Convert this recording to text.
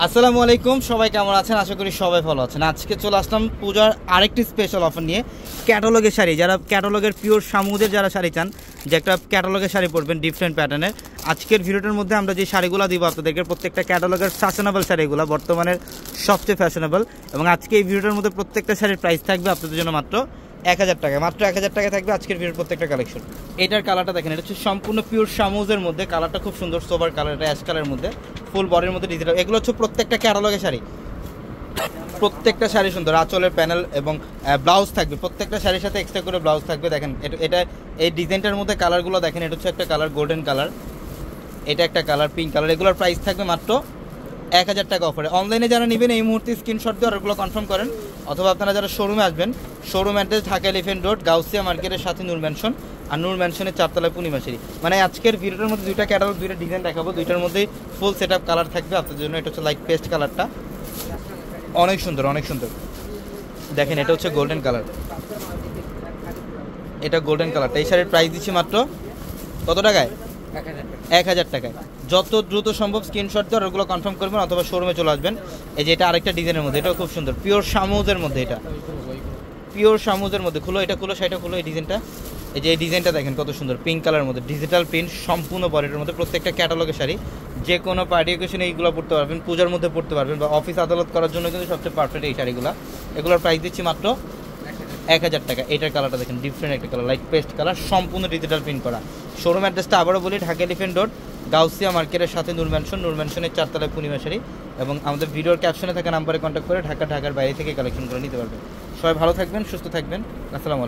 আসসালামু আলাইকুম, সবাই কেমন আছেন? আশা করি সবাই ভালো আছেন। আজকে চলে আসলাম পূজার আরেকটি স্পেশাল অফার নিয়ে। ক্যাটালগের শাড়ি, যারা ক্যাটালগের পিওর সামুদের যারা শাড়ি চান, যে একটা ক্যাটালগের শাড়ি পরবেন ডিফারেন্ট প্যাটার্নের, আজকের ভিডিওটার মধ্যে আমরা যে শাড়িগুলো দিব আপনাদেরকে, প্রত্যেকটা ক্যাটালগের ফ্যাশনেবল শাড়িগুলো, বর্তমানের সবচেয়ে ফ্যাশনেবল। এবং আজকে এই ভিডিওটার মধ্যে প্রত্যেকটা শাড়ির প্রাইস থাকবে আপনাদের জন্য মাত্র 1000 টাকা। মাত্র 1000 টাকা থাকবে আজকের ভিডিওর প্রত্যেকটা কালেকশন। এটার কালারটা দেখেন, এটা হচ্ছে সম্পূর্ণ পিওর সামুজের মধ্যে, কালারটা খুব সুন্দর সোবার কালার, এটা অ্যাশ কালারের মধ্যে, ফুল বডির মধ্যে ডিজিটাল। এগুলো হচ্ছে প্রত্যেকটা ক্যাটালগের শাড়ি, প্রত্যেকটা শাড়ি সুন্দর, আঁচলের প্যানেল এবং ব্লাউজ থাকবে, প্রত্যেকটা শাড়ির সাথে এক্সট্রা করে ব্লাউজ থাকবে। দেখেন এটা এই ডিজাইনটার মধ্যে কালারগুলো দেখেন, এটা হচ্ছে একটা কালার গোল্ডেন কালার, এটা একটা কালার পিঙ্ক কালার। এগুলোর প্রাইস থাকবে মাত্র 1000 টাকা অফারে। অনলাইনে যারা নেবেন এই মুহূর্তে স্ক্রিনশট দিয়ে অর্ডারগুলো কনফার্ম করেন, অথবা আপনারা যারা শোরুমে আসবেন, showroom address Dhaka elephant road, Gausia মার্কেটের সাথে নূর ম্যানশন, আর নূর ম্যানশনের 4 তলায় পূর্ণিমাশারি। মানে আজকের ভিডিওটার মধ্যে দুইটা ক্যাটালগ, দুইটা ডিজাইন দেখাবো, দুইটার মধ্যেই ফুল সেট আপ কালার থাকবে আপনাদের জন্য। এটা হচ্ছে লাইট পেস্ট কালারটা, অনেক সুন্দর অনেক সুন্দর। দেখেন এটা হচ্ছে গোল্ডেন কালার, এটা গোল্ডেন কালারটা। এই শাড়ির প্রাইস দিচ্ছি মাত্র কত টাকায়? 1000 টাকায়। যত দ্রুত সম্ভব স্ক্রিনশট দিয়ে অর্ডারগুলো কনফার্ম করবেন, অথবা শোরুমে চলে আসবেন। এই যে এটা আরেকটা ডিজাইনের মধ্যে, এটাও খুব সুন্দর, পিওর সামুজের মধ্যে, এটা পিওর সামুজের মধ্যে। খুলো, এটা খুলো, সেটা খুলো, এই ডিজাইনটা, এই যে এই ডিজাইনটা দেখেন কত সুন্দর, পিঙ্ক কালারের মধ্যে, ডিজিটাল প্রিন্ট, সম্পূর্ণ বডির মধ্যে, প্রত্যেকটা ক্যাটালগের শাড়ি। যে কোনো পার্টি অকেশনে এইগুলো পড়তে পারবেন, পূজার মধ্যে পড়তে পারবেন, বা অফিস আদালত করার জন্য কিন্তু সবচেয়ে পারফেক্ট এই শাড়িগুলো। এগুলোর প্রাইস দিচ্ছি মাত্র 1000 টাকা। এটার কালারটা দেখেন, ডিফারেন্ট একটা কালার, লাইট পেস্ট কালার, সম্পূর্ণ ডিজিটাল প্রিন্ট করা। শোরুম অ্যাড্রেসটা আবারও বলি, ঢাকা এলিফেন্ট রোড, গাউসিয়া মার্কেটের সাথে নূর ম্যানশন, নূর ম্যানশনের 4 তলায় পূর্ণিমাশারি। এবং আমাদের ভিডিওর ক্যাপশনে থাকা নাম্বারে কন্ট্যাক্ট করে ঢাকার বাইরে থেকে কালেকশন করে নিতে পারবেন। সবাই ভালো থাকবেন, সুস্থ থাকবেন। আসসালামু আলাইকুম।